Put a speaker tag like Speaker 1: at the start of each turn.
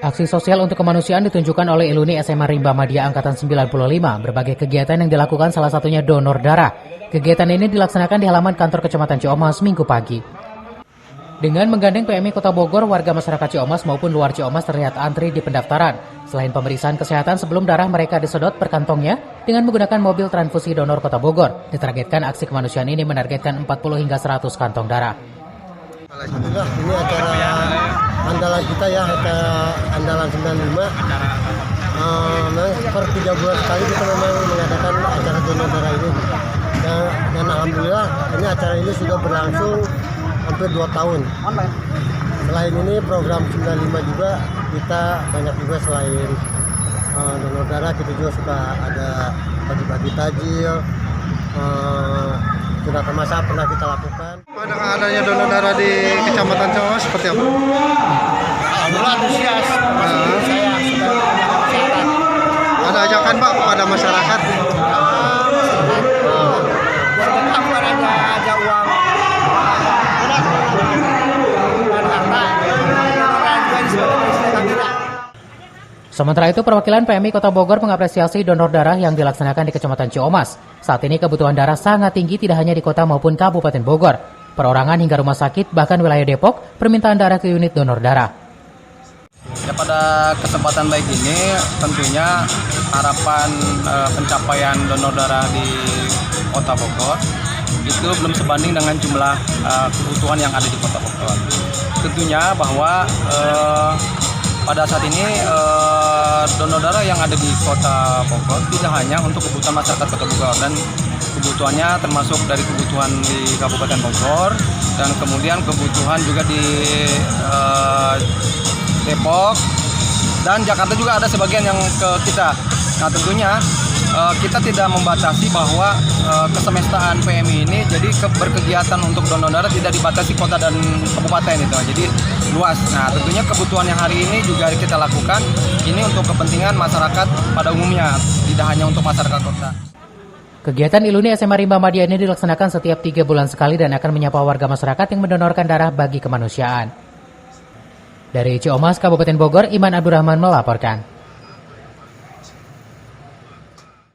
Speaker 1: Aksi sosial untuk kemanusiaan ditunjukkan oleh Iluni SMA Rimba Madya Angkatan 95. Berbagai kegiatan yang dilakukan salah satunya donor darah. Kegiatan ini dilaksanakan di halaman kantor Kecamatan Ciomas Minggu pagi. Dengan menggandeng PMI Kota Bogor, warga masyarakat Ciomas maupun luar Ciomas terlihat antri di pendaftaran. Selain pemeriksaan kesehatan sebelum darah mereka disedot per kantongnya dengan menggunakan mobil transfusi donor Kota Bogor. Ditargetkan aksi kemanusiaan ini menargetkan 40 hingga 100 kantong darah.
Speaker 2: Alhamdulillah, ini acara andalan kita ya, acara andalan 95. Per 3 bulan sekali kita memang mengadakan acara donor darah ini. Dan alhamdulillah ini acara ini sudah berlangsung hampir 2 tahun. Selain ini program 95 juga kita banyak juga selain donor darah, kita juga suka ada bagi-bagi tajil. Sunatan masal pernah kita lakukan.
Speaker 3: Dengan adanya donor darah di Kecamatan Ciomas seperti apa?
Speaker 2: Alhamdulillah antusias. Saya sudah kesehatan.
Speaker 3: Ada ajakan Pak kepada masyarakat?
Speaker 2: Sedekah bukan hanya aja uang.
Speaker 1: Sementara itu, perwakilan PMI Kota Bogor mengapresiasi donor darah yang dilaksanakan di Kecamatan Ciomas. Saat ini kebutuhan darah sangat tinggi tidak hanya di kota maupun Kabupaten Bogor. Perorangan hingga rumah sakit, bahkan wilayah Depok, permintaan darah ke unit donor darah.
Speaker 4: Ya, pada kesempatan baik ini tentunya harapan pencapaian donor darah di Kota Bogor itu belum sebanding dengan jumlah kebutuhan yang ada di Kota Bogor. Tentunya bahwa pada saat ini donor darah yang ada di Kota Bogor tidak hanya untuk kebutuhan masyarakat Kota Bogor, dan kebutuhannya termasuk dari kebutuhan di Kabupaten Bogor dan kemudian kebutuhan juga di Depok dan Jakarta juga ada sebagian yang ke kita. Nah, tentunya kita tidak membatasi bahwa kesemestaan PMI ini jadi berkegiatan untuk donor darah tidak dibatasi kota dan kabupaten itu, jadi luas. Nah, tentunya kebutuhan yang hari ini juga kita lakukan ini untuk kepentingan masyarakat pada umumnya, tidak hanya untuk masyarakat kota.
Speaker 1: Kegiatan Iluni SMA Rimba Madya ini dilaksanakan setiap 3 bulan sekali dan akan menyapa warga masyarakat yang mendonorkan darah bagi kemanusiaan. Dari Ciomas, Kabupaten Bogor, Iman Abdurrahman melaporkan.